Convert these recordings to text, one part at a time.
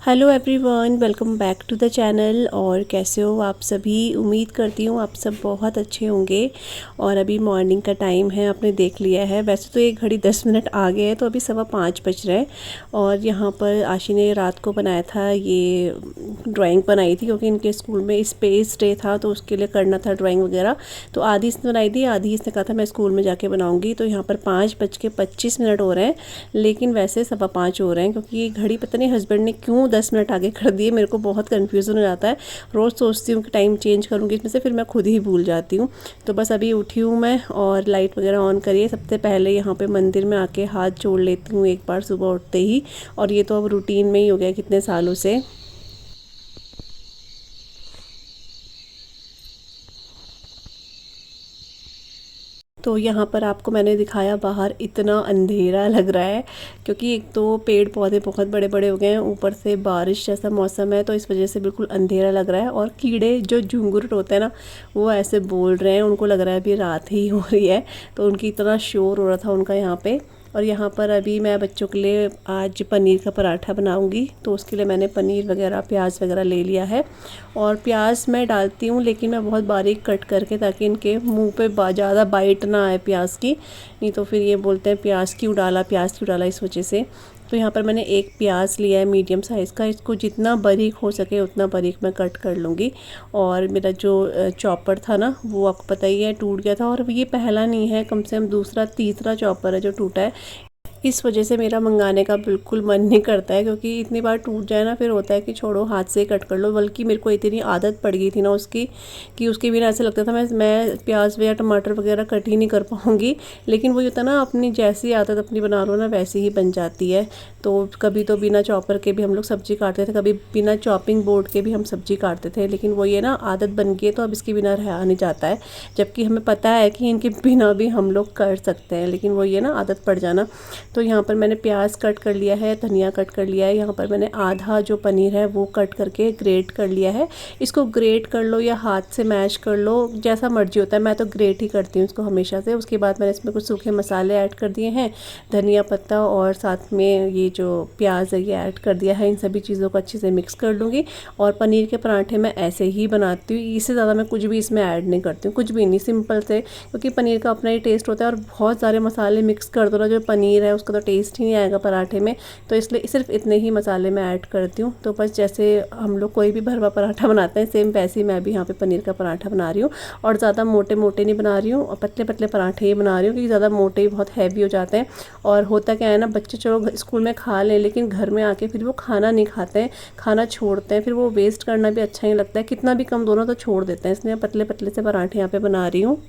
Hello everyone, welcome back to the channel. और कैसे हो आप सभी? उम्मीद करती हूँ आप सब बहुत अच्छे होंगे। और अभी मॉर्निंग का टाइम है, आपने देख लिया है। वैसे तो एक घड़ी 10 मिनट आगे है, तो अभी 5:15 बज रहे हैं। और यहाँ पर आशी ने रात को बनाया था, ये ड्राइंग बनाई थी क्योंकि इनके स्कूल में स्पेस डे था, तो उसके लिए करना था ड्राइंग वगैरह। तो आधी इसने बनाई थी, आधी इसने कहा था मैं स्कूल में जाके बनाऊँगी। तो यहाँ पर 5:25 हो रहे हैं, लेकिन वैसे 5:15 हो रहे हैं, क्योंकि ये घड़ी पता नहीं हस्बैंड ने क्यों 10 मिनट आगे कर दिए। मेरे को बहुत कन्फ्यूज़न हो जाता है। रोज़ सोचती हूँ कि टाइम चेंज करूँगी इसमें से, फिर मैं खुद ही भूल जाती हूँ। तो बस अभी उठी हूँ मैं, और लाइट वगैरह ऑन करिए। सबसे पहले यहाँ पे मंदिर में आके हाथ जोड़ लेती हूँ एक बार सुबह उठते ही। और ये तो अब रूटीन में ही हो गया कितने सालों से। तो यहाँ पर आपको मैंने दिखाया, बाहर इतना अंधेरा लग रहा है, क्योंकि एक तो पेड़ पौधे बहुत बड़े बड़े हो गए हैं, ऊपर से बारिश जैसा मौसम है, तो इस वजह से बिल्कुल अंधेरा लग रहा है। और कीड़े जो झुंगुर होते हैं ना, वो ऐसे बोल रहे हैं, उनको लग रहा है अभी रात ही हो रही है। तो उनकी इतना शोर हो रहा था उनका यहाँ पे। और यहाँ पर अभी मैं बच्चों के लिए आज पनीर का पराठा बनाऊंगी, तो उसके लिए मैंने पनीर वगैरह प्याज वगैरह ले लिया है। और प्याज मैं डालती हूँ, लेकिन मैं बहुत बारीक कट करके, ताकि इनके मुंह पे ज़्यादा बाइट ना आए प्याज की। नहीं तो फिर ये बोलते हैं प्याज क्यों डाला, प्याज क्यों डाला, इस वजह से। तो यहाँ पर मैंने एक प्याज लिया है मीडियम साइज़ का। इसको जितना बारीक हो सके उतना बारीक मैं कट कर लूँगी। और मेरा जो चॉपर था ना, वो आपको पता ही है टूट गया था। और ये पहला नहीं है, कम से कम दूसरा तीसरा चॉपर है जो टूटा है। इस वजह से मेरा मंगाने का बिल्कुल मन नहीं करता है, क्योंकि इतनी बार टूट जाए ना, फिर होता है कि छोड़ो हाथ से कट कर लो। बल्कि मेरे को इतनी आदत पड़ गई थी ना उसकी, कि उसके बिना ऐसे लगता था मैं प्याज या टमाटर वगैरह कट ही नहीं कर पाऊँगी। लेकिन वही होता ना, अपनी जैसी आदत अपनी बना लो ना, वैसी ही बन जाती है। तो कभी तो बिना चॉपर के भी हम लोग सब्ज़ी काटते थे, कभी बिना चॉपिंग बोर्ड के भी हम सब्ज़ी काटते थे। लेकिन वो ये ना आदत बन गई है, तो अब इसके बिना रहा नहीं जाता है। जबकि हमें पता है कि इनके बिना भी हम लोग कर सकते हैं, लेकिन वो ये ना आदत पड़ जाना। तो यहाँ पर मैंने प्याज कट कर लिया है, धनिया कट कर लिया है। यहाँ पर मैंने आधा जो पनीर है वो कट करके ग्रेट कर लिया है। इसको ग्रेट कर लो या हाथ से मैश कर लो, जैसा मर्जी होता है। मैं तो ग्रेट ही करती हूँ इसको हमेशा से। उसके बाद मैंने इसमें कुछ सूखे मसाले ऐड कर दिए हैं, धनिया पत्ता, और साथ में ये जो प्याज है ये ऐड कर दिया है। इन सभी चीज़ों को अच्छे से मिक्स कर लूँगी। और पनीर के पराठे मैं ऐसे ही बनाती हूँ, इससे ज़्यादा मैं कुछ भी इसमें ऐड नहीं करती हूँ, कुछ भी नहीं, सिंपल से। क्योंकि पनीर का अपना ही टेस्ट होता है, और बहुत सारे मसाले मिक्स कर दो ना, जो पनीर है उसका तो टेस्ट ही नहीं आएगा पराठे में। तो इसलिए सिर्फ इतने ही मसाले मैं ऐड करती हूँ। तो बस जैसे हम लोग कोई भी भरवा पराठा बनाते हैं, सेम वैसे ही मैं भी यहाँ पे पनीर का पराठा बना रही हूँ। और ज़्यादा मोटे मोटे नहीं बना रही हूँ, और पतले पतले पराठे ही बना रही हूँ, क्योंकि ज़्यादा मोटे ही बहुत हैवी हो जाते हैं। और होता क्या है ना, बच्चे चलो स्कूल में खा लें, लेकिन घर में आके फिर वो खाना नहीं खाते हैं, खाना छोड़ते हैं। फिर वो वेस्ट करना भी अच्छा नहीं लगता है, कितना भी कम दोनों तो छोड़ देते हैं। इसलिए पतले पतले से पराठे यहाँ पे बना रही हूँ।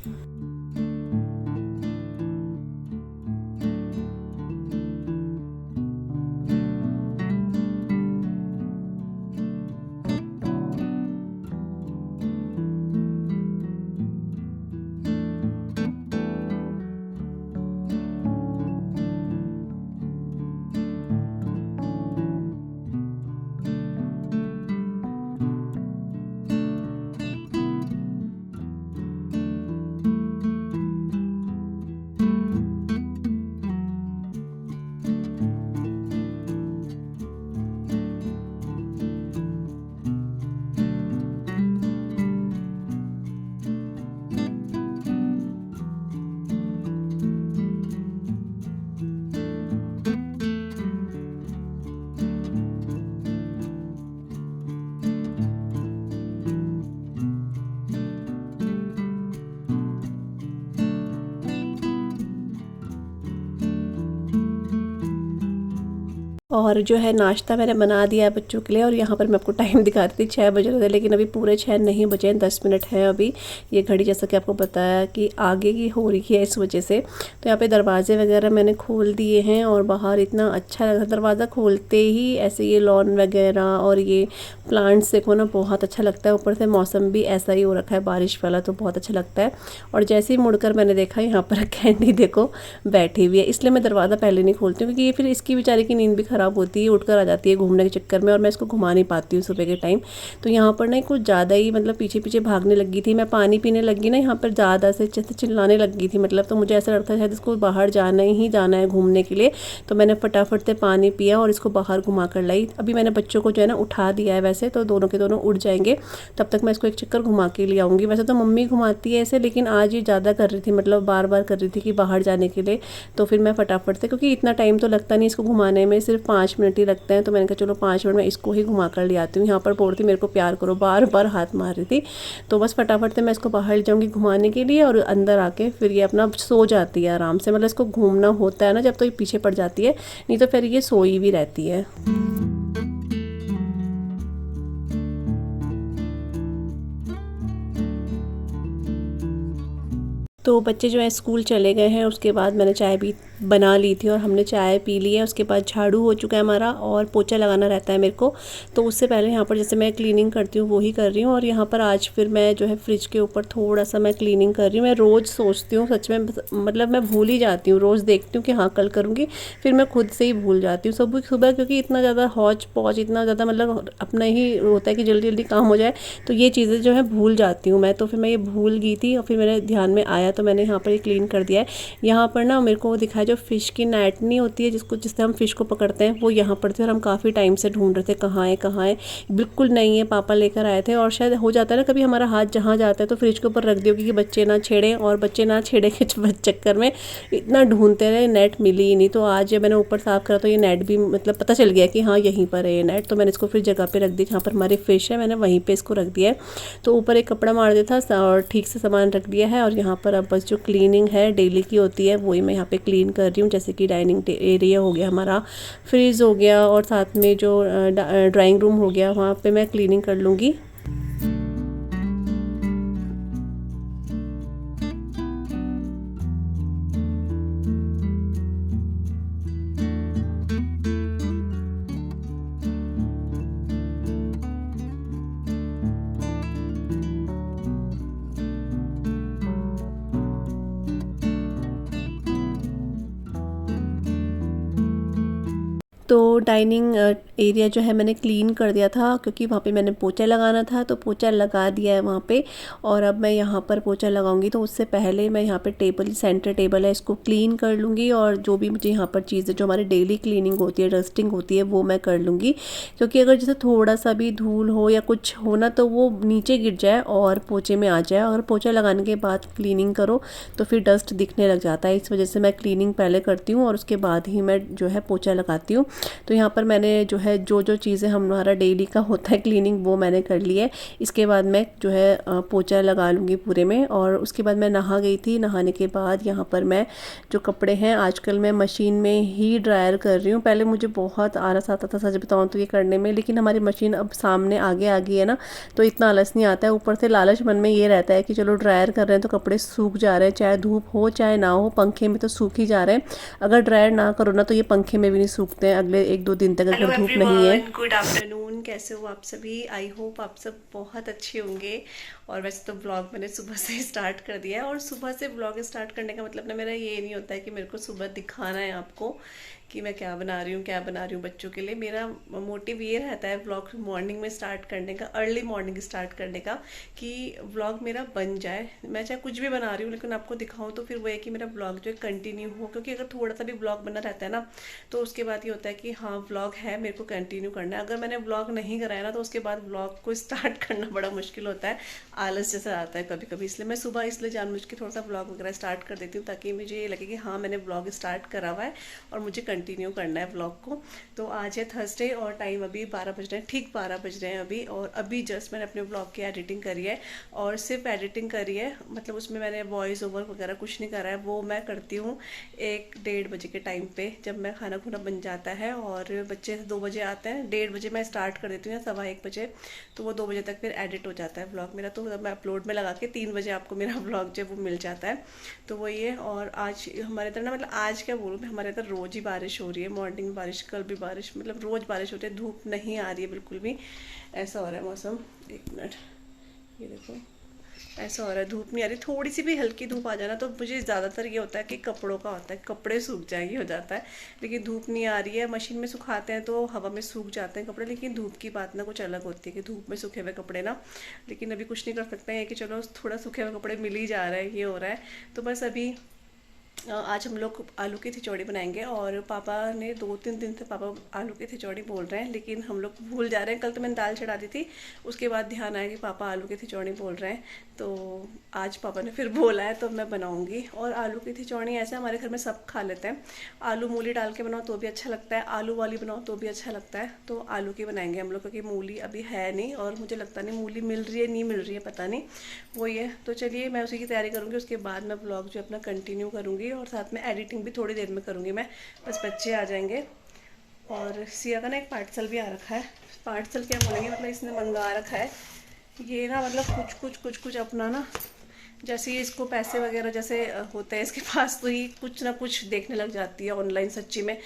और जो है नाश्ता मैंने बना दिया है बच्चों के लिए। और यहाँ पर मैं आपको टाइम दिखा रही थी, 6 बज रहे थे, लेकिन अभी पूरे 6 नहीं बजे हैं, 10 मिनट है अभी। ये घड़ी जैसा कि आपको बताया कि आगे की हो रही है, इस वजह से। तो यहाँ पे दरवाजे वगैरह मैंने खोल दिए हैं, और बाहर इतना अच्छा लगा। दरवाज़ा खोलते ही ऐसे ये लॉन वगैरह और ये प्लांट्स देखो ना, बहुत अच्छा लगता है। ऊपर से मौसम भी ऐसा ही हो रखा है बारिश वाला, तो बहुत अच्छा लगता है। और जैसे ही मुड़कर मैंने देखा, यहाँ पर कैंडी देखो बैठी हुई है। इसलिए मैं दरवाज़ा पहले नहीं खोलती हूँ, क्योंकि ये फिर इसकी बेचारे की नींद भी ख़राब ख़राब होती है, उठकर आ जाती है घूमने के चक्कर में, और मैं इसको घुमा नहीं पाती हूँ सुबह के टाइम। तो यहाँ पर ना कुछ ज़्यादा ही मतलब पीछे पीछे भागने लगी थी। मैं पानी पीने लगी ना यहाँ पर ज़्यादा से जैसे चिल्लाने लगी थी मतलब, तो मुझे ऐसा लगता है शायद इसको बाहर जाना ही जाना है घूमने के लिए। तो मैंने फटाफट से पानी पिया और इसको बाहर घुमा कर लाई। अभी मैंने बच्चों को जो है ना उठा दिया है वैसे, तो दोनों के दोनों उठ जाएंगे, तब तक मैं इसको एक चक्कर घुमा के ले आऊँगी। वैसे तो मम्मी घुमाती है ऐसे, लेकिन आज ये ज़्यादा कर रही थी, मतलब बार बार कर रही थी कि बाहर जाने के लिए। तो फिर मैं फटाफट से, क्योंकि इतना टाइम तो लगता नहीं इसको घुमाने में, सिर्फ 5 मिनट ही लगते हैं, तो मैंने कहा चलो 5 मिनट में इसको ही घुमा कर ले आती हूँ। यहाँ पर बोलती मेरे को प्यार करो, बार बार हाथ मार रही थी। तो बस फटाफट से मैं इसको बाहर ले जाऊँगी घुमाने के लिए, और अंदर आके फिर ये अपना सो जाती है आराम से। मतलब इसको घूमना होता है ना जब, तो ये पीछे पड़ जाती है, नहीं तो फिर ये सोई भी रहती है। तो बच्चे जो है स्कूल चले गए हैं, उसके बाद मैंने चाय भी बना ली थी और हमने चाय पी ली है। उसके बाद झाड़ू हो चुका है हमारा, और पोछा लगाना रहता है मेरे को। तो उससे पहले यहाँ पर जैसे मैं क्लीनिंग करती हूँ वो ही कर रही हूँ। और यहाँ पर आज फिर मैं जो है फ्रिज के ऊपर थोड़ा सा मैं क्लीनिंग कर रही हूँ। मैं रोज़ सोचती हूँ सच में, मतलब मैं भूल ही जाती हूँ, रोज़ देखती हूँ कि हाँ कल करूँगी, फिर मैं खुद से ही भूल जाती हूँ सुबह सुबह, क्योंकि इतना ज़्यादा हौच पौच, इतना ज़्यादा मतलब अपना ही होता है कि जल्दी जल्दी काम हो जाए, तो ये चीज़ें जो है भूल जाती हूँ मैं। तो फिर मैं ये भूल गई थी और फिर मेरे ध्यान में आया, तो मैंने यहाँ पर ये क्लीन कर दिया है। यहाँ पर ना मेरे को दिखाया जो फ़िश की नेट नहीं होती है जिससे हम फ़िश को पकड़ते हैं, वो यहाँ पर थी, और हम काफ़ी टाइम से ढूंढ रहे थे कहाँ है कहाँ है। बिल्कुल नहीं है, पापा लेकर आए थे। और शायद हो जाता है ना कभी हमारा हाथ जहाँ जाता है तो फ्रिज के ऊपर रख दियो कि बच्चे ना छेड़ें, और बच्चे ना छेड़े के चक्कर में इतना ढूंढते रहे, नेट मिली ही नहीं। तो आज जब मैंने ऊपर साफ़ करा तो ये नेट भी मतलब पता चल गया कि हाँ यहीं पर है ये नेट। तो मैंने इसको फिर जगह पर रख दी जहाँ पर हमारी फ़िश है, मैंने वहीं पर इसको रख दिया है। तो ऊपर एक कपड़ा मार दिया था और ठीक से सामान रख दिया है। और यहाँ पर अब बस जो क्लीनिंग है डेली की होती है वही मैं यहाँ पे क्लीन कर रही हूँ। जैसे कि डाइनिंग एरिया हो गया हमारा, फ्रिज हो गया, और साथ में जो ड्राइंग रूम हो गया, वहाँ पे मैं क्लीनिंग कर लूँगी। तो डाइनिंग एरिया जो है मैंने क्लीन कर दिया था, क्योंकि वहाँ पे मैंने पोछा लगाना था, तो पोछा लगा दिया है वहाँ पे। और अब मैं यहाँ पर पोछा लगाऊंगी, तो उससे पहले मैं यहाँ पे टेबल, सेंटर टेबल है, इसको क्लीन कर लूँगी। और जो भी मुझे यहाँ पर चीज़ें जो हमारी डेली क्लीनिंग होती है, डस्टिंग होती है, वो मैं कर लूँगी। क्योंकि अगर जैसे थोड़ा सा भी धूल हो या कुछ हो ना, तो वो नीचे गिर जाए और पोछे में आ जाए। और पोछा लगाने के बाद क्लीनिंग करो तो फिर डस्ट दिखने लग जाता है। इस वजह से मैं क्लीनिंग पहले करती हूँ और उसके बाद ही मैं जो है पोछा लगाती हूँ। तो यहाँ पर मैंने जो है जो चीज़ें हमारा डेली का होता है क्लीनिंग, वो मैंने कर ली है। इसके बाद मैं जो है पोछा लगा लूँगी पूरे में। और उसके बाद मैं नहा गई थी। नहाने के बाद यहाँ पर मैं जो कपड़े हैं आजकल मैं मशीन में ही ड्रायर कर रही हूँ। पहले मुझे बहुत आलस आता था सच बताऊँ तो ये करने में, लेकिन हमारी मशीन अब सामने आगे आ गई है ना, तो इतना आलस नहीं आता है। ऊपर से लालच मन में ये रहता है कि चलो ड्रायर कर रहे हैं तो कपड़े सूख जा रहे हैं, चाहे धूप हो चाहे ना हो, पंखे में तो सूख ही जा रहे हैं। अगर ड्रायर ना करो ना तो ये पंखे में भी नहीं सूखते हैं अगले 1-2 दिन तक अगर धूप नहीं है। गुड आफ्टरनून, कैसे हो आप सभी? आई होप आप सब बहुत अच्छे होंगे। और वैसे तो ब्लॉग मैंने सुबह से स्टार्ट कर दिया है, और सुबह से ब्लॉग स्टार्ट करने का मतलब ना मेरा ये नहीं होता है कि मेरे को सुबह दिखाना है आपको कि मैं क्या बना रही हूँ बच्चों के लिए। मेरा मोटिव ये रहता है व्लॉग मॉर्निंग में स्टार्ट करने का, अर्ली मॉर्निंग स्टार्ट करने का, कि व्लॉग मेरा बन जाए। मैं चाहे कुछ भी बना रही हूँ लेकिन आपको दिखाऊँ तो फिर वो है कि मेरा व्लॉग जो है कंटिन्यू हो। क्योंकि अगर थोड़ा सा भी व्लॉग बना रहता है ना, तो उसके बाद ये होता है कि हाँ व्लॉग है, मेरे को कंटिन्यू करना है। अगर मैंने व्लॉग नहीं कराया ना, तो उसके बाद व्लॉग को स्टार्ट करना बड़ा मुश्किल होता है, आलस जैसा आता है कभी कभी। इसलिए मैं सुबह इसलिए जानबूझ के थोड़ा सा व्लॉग वगैरह स्टार्ट कर देती हूँ, ताकि मुझे ये लगे कि हाँ मैंने व्लॉग स्टार्ट करा हुआ है और मुझे कंटिन्यू करना है व्लॉग को। तो आज है थर्सडे और टाइम अभी 12 बज रहे हैं, ठीक 12 बज रहे हैं अभी। और अभी जस्ट मैंने अपने व्लॉग की एडिटिंग करी है, और सिर्फ एडिटिंग करी है, मतलब उसमें मैंने वॉइस ओवर वगैरह कुछ नहीं करा है। वो मैं करती हूँ 1-1:30 बजे के टाइम पे, जब मैं खाना खुना बन जाता है और बच्चे 2 बजे आते हैं। 1:30 बजे मैं स्टार्ट कर देती हूँ या 1:15 बजे, तो वो 2 बजे तक फिर एडिट हो जाता है व्लॉग मेरा। तो मैं अपलोड में लगा के 3 बजे आपको मेरा व्लॉग जो वो मिल जाता है। तो वही है। और आज हमारे इधर ना, मतलब आज क्या बोलूँ मैं, हमारे इधर रोज़ ही बारिश हो रही है। मॉर्निंग में बारिश, कल भी बारिश, मतलब रोज़ बारिश होती है। धूप नहीं आ रही है बिल्कुल भी, ऐसा हो रहा है मौसम। 1 मिनट, ये देखो ऐसा हो रहा है, धूप नहीं आ रही, थोड़ी सी भी हल्की धूप आ जाना तो मुझे ज़्यादातर ये होता है कि कपड़ों का होता है, कपड़े सूख जाएंगे हो जाता है। लेकिन धूप नहीं आ रही है, मशीन में सुखाते हैं तो हवा में सूख जाते हैं कपड़े, लेकिन धूप की बात ना कुछ अलग होती है कि धूप में सूखे हुए कपड़े ना। लेकिन अभी कुछ नहीं कर सकते हैं कि चलो थोड़ा सूखे हुए कपड़े मिल ही जा रहे हैं, ये हो रहा है। तो बस अभी आज हम लोग आलू की खिचड़ी बनाएंगे, और पापा ने 2-3 दिन से पापा आलू की खिचड़ी बोल रहे हैं, लेकिन हम लोग भूल जा रहे हैं। कल तो मैंने दाल चढ़ा दी थी, उसके बाद ध्यान आया कि पापा आलू की खिचड़ी बोल रहे हैं, तो आज पापा ने फिर बोला है तो मैं बनाऊंगी। और आलू की खिचड़ी ऐसे हमारे घर में सब खा लेते हैं, आलू मूली डाल के बनाओ तो भी अच्छा लगता है, आलू वाली बनाओ तो भी अच्छा लगता है। तो आलू की बनाएंगे हम लोग, क्योंकि मूली अभी है नहीं, और मुझे लगता नहीं मूली मिल रही है नहीं मिल रही है, पता नहीं वही है। तो चलिए मैं उसी की तैयारी करूँगी, उसके बाद मैं ब्लॉग जो अपना कंटिन्यू करूँगी, और साथ में एडिटिंग भी थोड़ी देर में करूँगी मैं। बस बच्चे आ जाएंगे। और सिया का ना एक पार्सल भी आ रखा है, पार्सल क्या बोलेंगे, मतलब इसने मंगा रखा है ये ना, मतलब कुछ कुछ अपना ना, जैसे ये इसको पैसे वगैरह जैसे होते हैं इसके पास, तो ये कुछ ना कुछ देखने लग जाती है ऑनलाइन सच्ची में।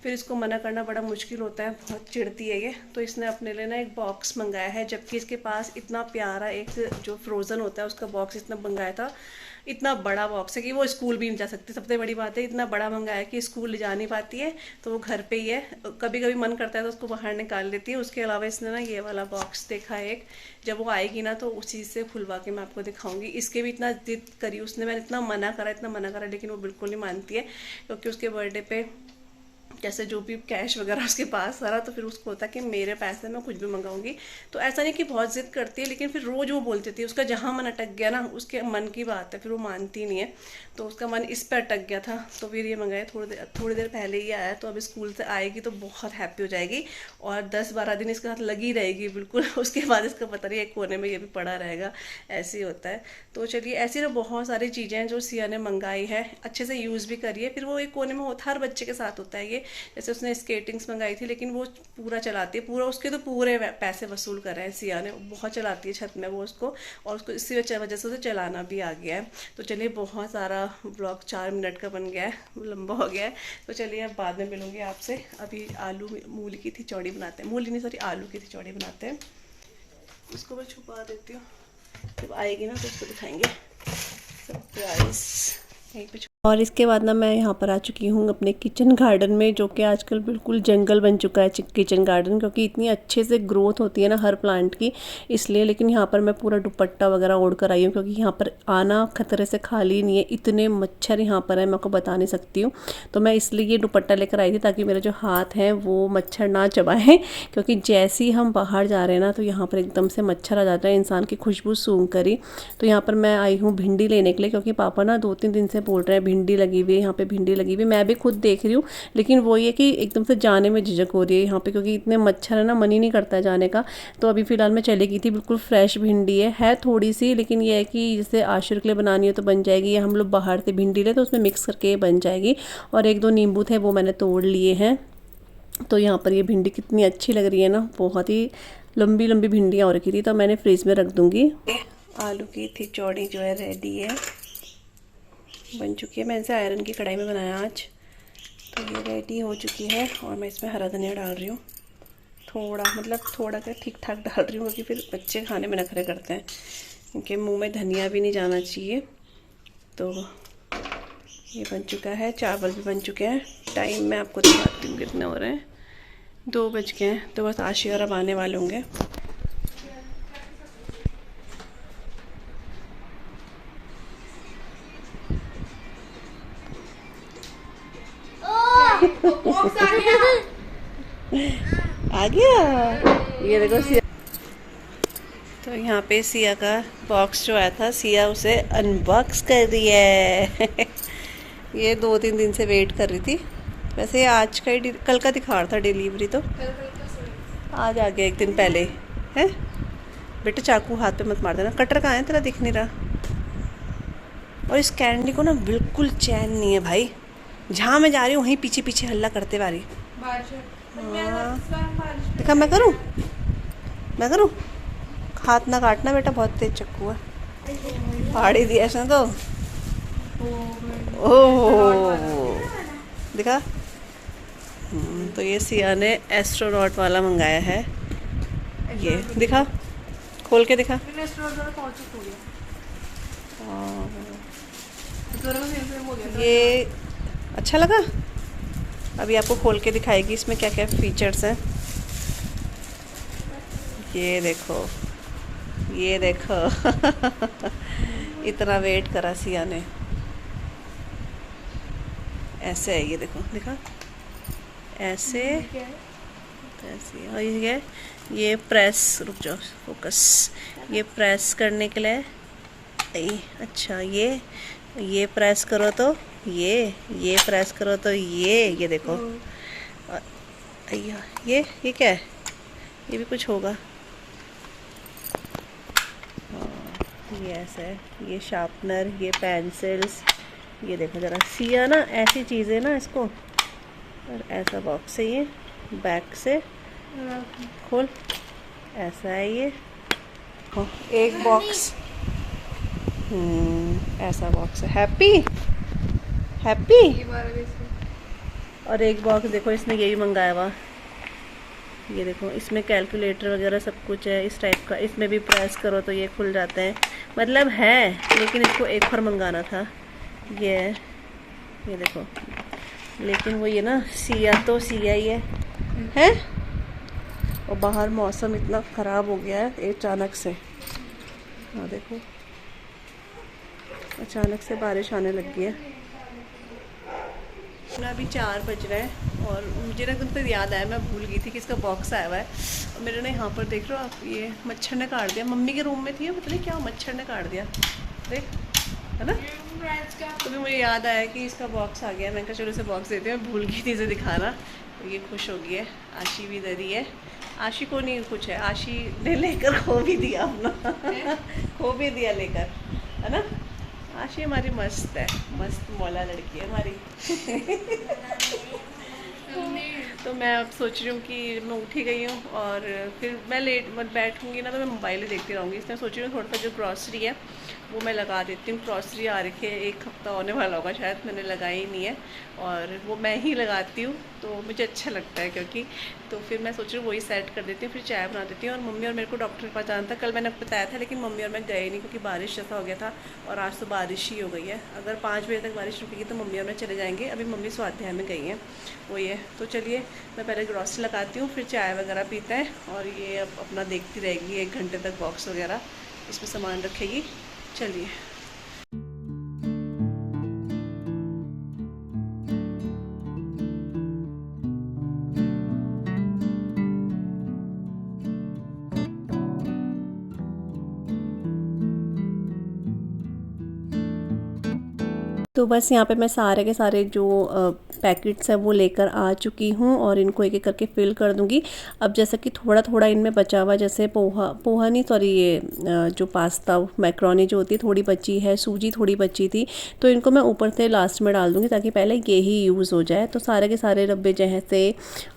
फिर इसको मना करना बड़ा मुश्किल होता है, बहुत चिढ़ती है ये। तो इसने अपने लिए ना एक बॉक्स मंगाया है, जबकि इसके पास इतना प्यारा एक जो फ्रोज़न होता है उसका बॉक्स इतना मंगाया था, इतना बड़ा बॉक्स है कि वो स्कूल भी नहीं जा सकती। सबसे बड़ी बात है इतना बड़ा मंगाया कि स्कूल ले जा नहीं पाती है, तो वो घर पे ही है। कभी कभी मन करता है तो उसको बाहर निकाल लेती है। उसके अलावा इसने ना ये वाला बॉक्स देखा है एक, जब वो आएगी ना तो उस चीज़ से खुलवा के मैं आपको दिखाऊंगी। इसके भी इतना जिद करी उसने, मैंने इतना मना करा, लेकिन वो बिल्कुल नहीं मानती है, क्योंकि उसके बर्थडे पे जैसे जो भी कैश वगैरह उसके पास आ रहा, तो फिर उसको होता है कि मेरे पैसे मैं कुछ भी मंगाऊंगी। तो ऐसा नहीं कि बहुत जिद करती है, लेकिन फिर रोज़ वो बोलती थी, उसका जहाँ मन अटक गया ना, उसके मन की बात है, फिर वो मानती नहीं है। तो उसका मन इस पर अटक गया था, तो फिर ये मंगाया। थोड़ी देर पहले ही आया, तो अभी स्कूल से आएगी तो बहुत हैप्पी हो जाएगी, और 10-12 दिन इसके साथ लगी रहेगी बिल्कुल। उसके बाद इसका पता नहीं एक कोने में ये भी पड़ा रहेगा, ऐसे ही होता है। तो चलिए, ऐसी ना बहुत सारी चीज़ें हैं जो सिया ने मंगाई है, अच्छे से यूज़ भी करिए, फिर वो एक कोने में होता, हर बच्चे के साथ होता है ये। जैसे उसने स्केटिंग्स मंगाई थी, लेकिन वो पूरा चलाती है, पूरा उसके तो पूरे पैसे वसूल कर रहे हैं सिया ने, बहुत चलाती है छत में वो उसको, और उसको इसी वजह से उसे चलाना भी आ गया है। तो चलिए, बहुत सारा ब्लॉग 4 मिनट का बन गया है, लंबा हो गया है। तो चलिए अब बाद में मिलूंगी आपसे। अभी आलू मूली की खिचड़ी बनाते हैं, मूली नहीं सॉरी आलू की खिचड़ी बनाते हैं। इसको मैं छुपा देती हूँ, जब आएगी ना तो उसको दिखाएंगे सरप्राइज यहीं पे। और इसके बाद ना मैं यहाँ पर आ चुकी हूँ अपने किचन गार्डन में, जो कि आजकल बिल्कुल जंगल बन चुका है किचन गार्डन, क्योंकि इतनी अच्छे से ग्रोथ होती है ना हर प्लांट की, इसलिए। लेकिन यहाँ पर मैं पूरा दुपट्टा वगैरह ओढ़ कर आई हूँ, क्योंकि यहाँ पर आना खतरे से खाली नहीं है, इतने मच्छर यहाँ पर है मैं आपको बता नहीं सकती हूँ। तो मैं इसलिए ये दुपट्टा लेकर आई थी, ताकि मेरे जो हाथ हैं वो मच्छर ना चबाएँ, क्योंकि जैसे ही हम बाहर जा रहे हैं ना, तो यहाँ पर एकदम से मच्छर आ जाता है, इंसान की खुशबू सूंघ करी। तो यहाँ पर मैं आई हूँ भिंडी लेने के लिए, क्योंकि पापा ना 2-3 दिन से बोल रहे हैं भिंडी लगी हुई है, यहाँ पे भिंडी लगी हुई है। मैं भी खुद देख रही हूँ, लेकिन वो ये कि एकदम से जाने में झिझक हो रही है यहाँ पे, क्योंकि इतने मच्छर है ना, मन ही नहीं करता है जाने का। तो अभी फ़िलहाल मैं चली गई थी, बिल्कुल फ्रेश भिंडी है थोड़ी सी, लेकिन ये है कि जैसे आशुर के लिए बनानी हो तो बन जाएगी, या हम लोग बाहर से भिंडी ले तो उसमें मिक्स करके बन जाएगी। और 1-2 नींबू थे वो मैंने तोड़ लिए हैं। तो यहाँ पर ये भिंडी कितनी अच्छी लग रही है ना, बहुत ही लंबी लंबी भिंडियाँ हो रखी थी, तो मैंने फ्रिज में रख दूँगी। आलू की खिचड़ी जो है रेडी है, बन चुकी है। मैंने इसे आयरन की कढ़ाई में बनाया आज, तो ये रेडी हो चुकी है। और मैं इसमें हरा धनिया डाल रही हूँ, थोड़ा मतलब थोड़ा क्या ठीक ठाक डाल रही हूँ, क्योंकि फिर बच्चे खाने में नखरे करते हैं, उनके मुंह में धनिया भी नहीं जाना चाहिए। तो ये बन चुका है, चावल भी बन चुके हैं। टाइम मैं आपको दिखाती हूँ कितने हो रहे हैं, 2 बज गए हैं। तो बस आशी और अब आने वाले होंगे। आ गया, ये देखो सिया। तो यहाँ पे सिया का बॉक्स जो आया था, सिया उसे अनबॉक्स कर रही है। ये 2-3 दिन से वेट कर रही थी। वैसे आज का ही, कल का दिखा रहा था डिलीवरी, तो आज आ गया 1 दिन पहले है। बेटा चाकू हाथ पे मत मार देना, कटर कहाँ है तेरा, दिख नहीं रहा। और इस कैंडी को ना बिल्कुल चैन नहीं है भाई, जहाँ मैं जा रही हूँ वहीं पीछे पीछे हल्ला करते वाली। दिखा, मैं करूँ, हाथ ना काटना बेटा, बहुत तेज चक्कू है, फाड़ी दिया इसने तो। ओह दिखा। तो ये सिया ने एस्ट्रोनॉट वाला मंगाया है, ये दिखा, खोल के दिखा। ये अच्छा लगा। अभी आपको खोल के दिखाएगी इसमें क्या क्या फीचर्स हैं। ये देखो, ये देखो इतना वेट करा सिया ने। ऐसे है, ये देखो, दिखा ऐसे, ऐसे। और ये प्रेस, रुक जाओ फोकस, ये प्रेस करने के लिए। अच्छा, ये प्रेस करो तो ये प्रेस करो तो ये देखो। ये क्या है? ये भी कुछ होगा। ये ऐसा है, ये शार्पनर, ये पेंसिल्स। ये देखो ज़रा, सिया ना ऐसी चीज़ें ना इसको। और ऐसा बॉक्स है ये, बैक से खोल, ऐसा है ये। एक बॉक्स, ऐसा बॉक्स है। हैप्पी। और एक बॉक्स देखो, इसने यही मंगाया हुआ। ये देखो, इसमें कैलकुलेटर वगैरह सब कुछ है इस टाइप का। इसमें भी प्रेस करो तो ये खुल जाते हैं। मतलब है, लेकिन इसको एक और मंगाना था। ये है, ये देखो। लेकिन वो ये ना, सिया तो सिया ही है। और बाहर मौसम इतना ख़राब हो गया है अचानक से। हाँ देखो, अचानक से बारिश आने लग गई है। अभी 4 बज रहे हैं और मुझे ना तुमसे याद आया, मैं भूल गई थी कि इसका बॉक्स आया हुआ है। और मेरे ना यहाँ पर देख रहे हो आप, ये मच्छर ने काट दिया। मम्मी के रूम में थी, पता नहीं क्या मच्छर ने काट दिया, देख, है ना। तो भी मुझे याद आया कि इसका बॉक्स आ गया। मैंने कहा चलो इसे बॉक्स देते हैं, भूल गई थी इसे दिखाना। तो ये खुश हो गई है। आशी भी इधर ही है। आशी को नहीं कुछ है, आशी ने लेकर खो भी दिया अपना खो भी दिया लेकर, है ना। आशी हमारी मस्त है, मस्त मौला लड़की है हमारी तो मैं अब सोच रही हूँ कि मैं उठी गई हूँ और फिर मैं लेट बैठूँगी ना तो मैं मोबाइल ही देखती रहूँगी। इसलिए सोच रही हूँ थोड़ा सा जो ग्रॉसरी है वो मैं लगा देती हूँ। ग्रॉसरी आ रखी है, 1 हफ्ता होने वाला होगा शायद, मैंने लगाई ही नहीं है। और वो मैं ही लगाती हूँ तो मुझे अच्छा लगता है, क्योंकि तो फिर मैं सोच रही हूँ वही सेट कर देती हूँ, फिर चाय बना देती हूँ। और मम्मी और मेरे को डॉक्टर के पास जाना था, कल मैंने आपको बताया था, लेकिन मम्मी और मैं गए नहीं क्योंकि बारिश जैसा हो गया था। और आज तो बारिश ही हो गई है। अगर 5 बजे तक बारिश रुकेगी तो मम्मी और मैं चले जाएंगे। अभी मम्मी स्वाध्याय में गई हैं, वो ये। तो चलिए मैं पहले ग्रॉसरी लगाती हूँ, फिर चाय वगैरह पीते हैं। और ये अब अपना देखती रहेगी 1 घंटे तक बॉक्स वगैरह इसमें सामान रखेगी। चलिए। तो बस यहाँ पे मैं सारे के सारे जो पैकेट्स हैं वो लेकर आ चुकी हूँ और इनको एक एक करके फिल कर दूँगी। अब जैसा कि थोड़ा थोड़ा इनमें बचा हुआ, जैसे पोहा नहीं, सॉरी, ये जो पास्ता मैक्रोनी जो होती है थोड़ी बची है, सूजी थोड़ी बची थी, तो इनको मैं ऊपर से लास्ट में डाल दूँगी ताकि पहले ये ही यूज़ हो जाए। तो सारे के सारे डब्बे जैसे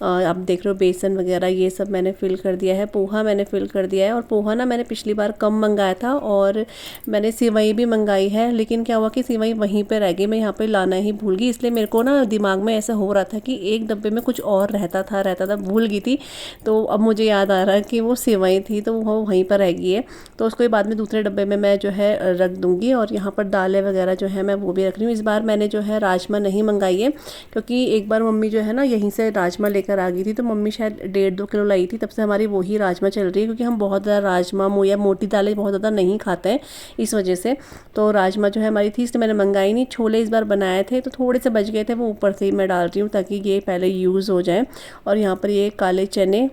आप देख रहे हो, बेसन वगैरह ये सब मैंने फ़िल कर दिया है। पोहा मैंने फ़िल कर दिया है। और पोहा ना मैंने पिछली बार कम मंगाया था और मैंने सेवई भी मंगाई है, लेकिन क्या हुआ कि सेवई वहीं पर रह गई, मैं यहाँ पे लाना ही भूल गई। इसलिए मेरे को ना दिमाग में ऐसा हो रहा था कि एक डब्बे में कुछ और रहता था, भूल गई थी। तो अब मुझे याद आ रहा है कि वो सेवई थी, तो वो वहीं पर रह गई है। तो उसको बाद में दूसरे डब्बे में मैं जो है रख दूँगी। और यहाँ पर दालें वगैरह जो है मैं वो भी रख रही हूँ। इस बार मैंने जो है राजमा नहीं मंगाई है, क्योंकि एक बार मम्मी जो है ना यहीं से राजमा लेकर आ गई थी। तो मम्मी शायद 1.5-2 किलो लाई थी, तब से हमारी वही राजमा चल रही है, क्योंकि हम बहुत ज़्यादा राजमा या मोटी दालें बहुत ज़्यादा नहीं खाते हैं, इस वजह से। तो राजमा जो है हमारी थी, इसलिए मैंने मंगाई नहीं। छोले इस बार बनाए थे तो थोड़े से बच गए थे, वो ऊपर से ही मैं डाल रही हूँ ताकि ये पहले यूज़ हो जाए। और यहाँ पर ये काले चने,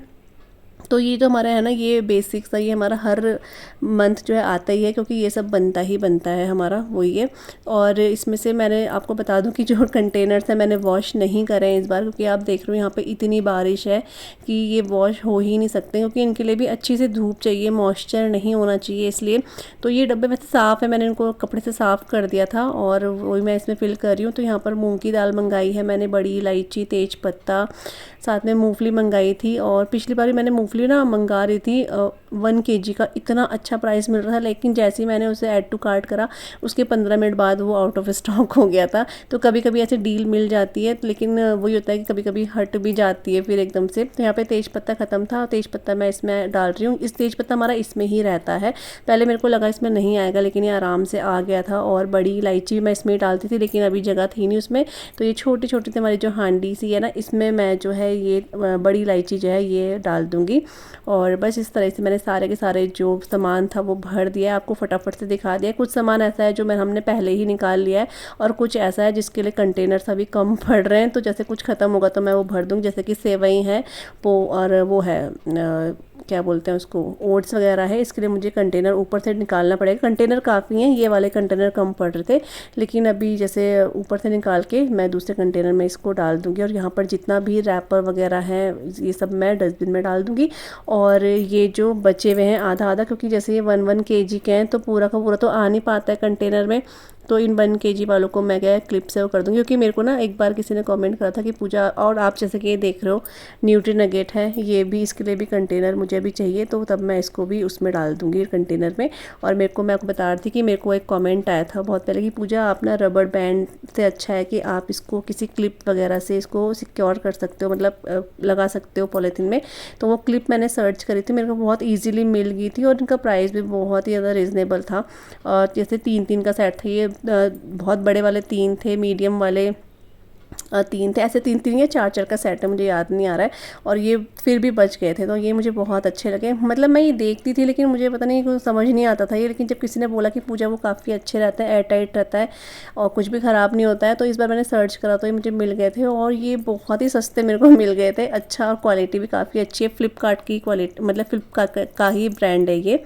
तो ये जो हमारा है ना, ये बेसिक सा, ये हमारा हर मंथ जो है आता ही है, क्योंकि ये सब बनता ही बनता है हमारा, वही है। और इसमें से मैंने आपको बता दूं कि जो कंटेनर्स हैं मैंने वॉश नहीं करे हैं इस बार, क्योंकि आप देख रहे हो यहाँ पे इतनी बारिश है कि ये वॉश हो ही नहीं सकते, क्योंकि इनके लिए भी अच्छी से धूप चाहिए, मॉइस्चर नहीं होना चाहिए, इसलिए। तो ये डब्बे वैसे साफ़ है, मैंने इनको कपड़े से साफ़ कर दिया था और वही मैं इसमें फिल कर रही हूँ। तो यहाँ पर मूँग की दाल मंगाई है मैंने, बड़ी इलायची, तेज़ पत्ता, साथ में मूंगफली मंगाई थी। और पिछली बार मैंने मूंगफली ना मंगा रही थी 1 kg का इतना अच्छा प्राइस मिल रहा था, लेकिन जैसे ही मैंने उसे ऐड टू कार्ट करा उसके 15 मिनट बाद वो आउट ऑफ स्टॉक हो गया था। तो कभी कभी ऐसे डील मिल जाती है, लेकिन वही होता है कि कभी कभी हट भी जाती है फिर एकदम से। तो यहाँ पे तेज पत्ता ख़त्म था, तेज पत्ता मैं इसमें डाल रही हूँ। इस तेज पत्ता हमारा इसमें ही रहता है, पहले मेरे को लगा इसमें नहीं आएगा, लेकिन ये आराम से आ गया था। और बड़ी इलायची भी मैं इसमें ही डालती थी, लेकिन अभी जगह थी नहीं उसमें, तो ये छोटी छोटी हमारी जो हांडी सी है ना, इसमें मैं जो है ये बड़ी इलायची जो है ये डाल दूँगी। और बस इस तरह से मैंने सारे के सारे जो सामान था वो भर दिया। आपको फटाफट से दिखा दिया। कुछ सामान ऐसा है जो हमने पहले ही निकाल लिया है, और कुछ ऐसा है जिसके लिए कंटेनर्स अभी कम पड़ रहे हैं। तो जैसे कुछ ख़त्म होगा तो मैं वो भर दूँगी, जैसे कि सेवई है वो, और वो है क्या बोलते हैं उसको, ओट्स वगैरह है। इसके लिए मुझे कंटेनर ऊपर से निकालना पड़ेगा। कंटेनर काफ़ी हैं, ये वाले कंटेनर कम पड़ रहे थे, लेकिन अभी जैसे ऊपर से निकाल के मैं दूसरे कंटेनर में इसको डाल दूँगी। और यहाँ पर जितना भी रैपर वगैरह है ये सब मैं डस्टबिन में डाल दूँगी। और ये जो बचे हुए हैं आधा आधा, क्योंकि जैसे ये 1 kg के हैं तो पूरा का पूरा तो आ नहीं पाता है कंटेनर में, तो इन 1 kg वालों को मैं क्या क्लिप से वो कर दूँगी। क्योंकि मेरे को ना एक बार किसी ने कमेंट करा था कि पूजा, और आप जैसे कि ये देख रहे हो न्यूट्री नगेट है, ये भी इसके लिए भी कंटेनर मुझे अभी चाहिए, तो तब मैं इसको भी उसमें डाल दूँगी कंटेनर में। और मेरे को, मैं आपको बता रही थी कि मेरे को एक कमेंट आया था बहुत पहले कि पूजा आप ना रबड़ बैंड से अच्छा है कि आप इसको किसी क्लिप वगैरह से इसको सिक्योर कर सकते हो, मतलब लगा सकते हो पॉलीथीन में। तो वो क्लिप मैंने सर्च करी थी, मेरे को बहुत ईजिली मिल गई थी, और इनका प्राइस भी बहुत ही ज़्यादा रीज़नेबल था। और जैसे 3 का सेट था ये, बहुत बड़े वाले 3 थे, मीडियम वाले 3 थे, ऐसे 3 या 4 का सेट है, मुझे याद नहीं आ रहा है। और ये फिर भी बच गए थे, तो ये मुझे बहुत अच्छे लगे। मतलब मैं ये देखती थी लेकिन मुझे पता नहीं, कुछ समझ नहीं आता था ये, लेकिन जब किसी ने बोला कि पूजा वो काफ़ी अच्छे रहते हैं, एयर टाइट रहता है और कुछ भी ख़राब नहीं होता है, तो इस बार मैंने सर्च करा तो ये मुझे मिल गए थे। और ये बहुत ही सस्ते मेरे को मिल गए थे। अच्छा, और क्वालिटी भी काफ़ी अच्छी है, फ्लिपकार्ट की क्वालिटी, मतलब फ्लिपकार्ट का ही ब्रांड है ये।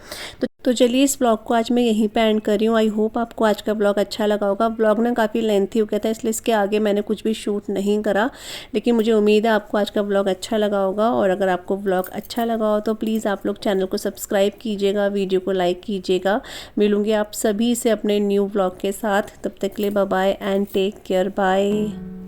तो चलिए इस ब्लॉग को आज मैं यहीं पे एंड कर रही हूँ। आई होप आपको आज का ब्लॉग अच्छा लगा होगा। ब्लॉग ना काफ़ी लेंथी हो गया था, इसलिए इसके आगे मैंने कुछ भी शूट नहीं करा, लेकिन मुझे उम्मीद है आपको आज का ब्लॉग अच्छा लगा होगा। और अगर आपको ब्लॉग अच्छा लगा हो तो प्लीज़ आप लोग चैनल को सब्सक्राइब कीजिएगा, वीडियो को लाइक कीजिएगा। मिलूँगी आप सभी से अपने न्यू ब्लॉग के साथ, तब तक के लिए bye bye and take care, bye.